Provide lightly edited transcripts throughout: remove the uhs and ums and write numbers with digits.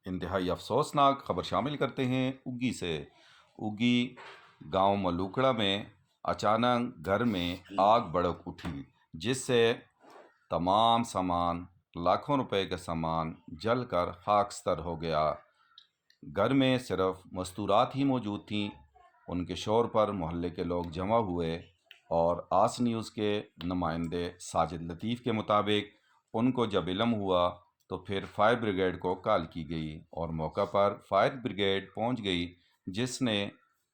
انتہائی افسوسناک خبر شامل کرتے ہیں اگی سے۔ اگی گاؤں ملوکڑا میں اچانک گھر میں آگ بھڑک اٹھی، جس سے تمام سامان، لاکھوں روپے کا سامان جل کر خاکستر ہو گیا۔ گھر میں صرف مستورات ہی موجود تھیں۔ ان کے شور پر محلے کے لوگ جمع ہوئے اور آس نیوز کے نمائندے ساجد لطیف کے مطابق ان کو جب علم ہوا تو پھر فائر بریگیڈ کو کال کی گئی اور موقع پر فائر بریگیڈ پہنچ گئی، جس نے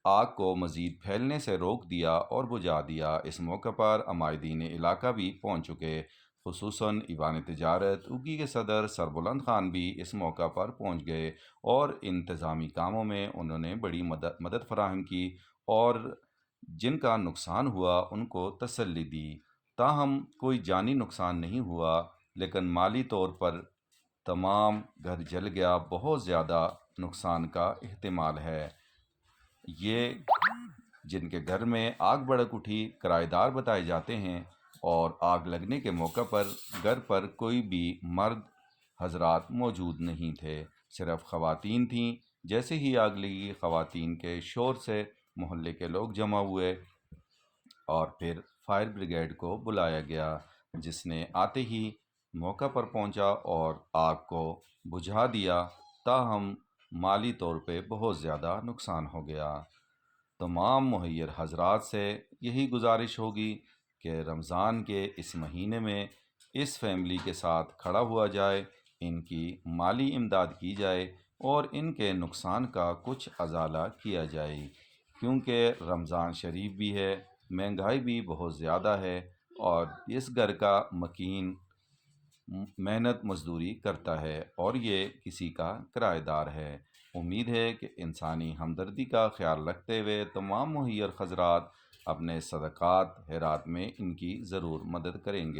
آگ کو مزید پھیلنے سے روک دیا اور بجھا دیا۔ اس موقع پر عمائدین علاقہ بھی پہنچ چکے، خصوصاً ایوان تجارت اگی کے صدر سربلند خان بھی اس موقع پر پہنچ گئے اور انتظامی کاموں میں انہوں نے بڑی مدد فراہم کی اور جن کا نقصان ہوا ان کو تسلی دی۔ تاہم کوئی جانی نقصان نہیں ہوا، لیکن مالی طور پر تمام گھر جل گیا، بہت زیادہ نقصان کا احتمال ہے۔ یہ جن کے گھر میں آگ بھڑک اٹھی کرایہ دار بتائے جاتے ہیں اور آگ لگنے کے موقع پر گھر پر کوئی بھی مرد حضرات موجود نہیں تھے، صرف خواتین تھیں۔ جیسے ہی آگ لگی، خواتین کے شور سے محلے کے لوگ جمع ہوئے اور پھر فائر بریگیڈ کو بلایا گیا، جس نے آتے ہی موقع پر پہنچا اور آگ کو بجھا دیا۔ تاہم مالی طور پہ بہت زیادہ نقصان ہو گیا۔ تمام محیر حضرات سے یہی گزارش ہوگی کہ رمضان کے اس مہینے میں اس فیملی کے ساتھ کھڑا ہوا جائے، ان کی مالی امداد کی جائے اور ان کے نقصان کا کچھ ازالہ کیا جائے، کیونکہ رمضان شریف بھی ہے، مہنگائی بھی بہت زیادہ ہے اور اس گھر کا مکین محنت مزدوری کرتا ہے اور یہ کسی کا کرایہ دار ہے۔ امید ہے کہ انسانی ہمدردی کا خیال رکھتے ہوئے تمام محیر حضرات اپنے صدقات خیرات میں ان کی ضرور مدد کریں گے۔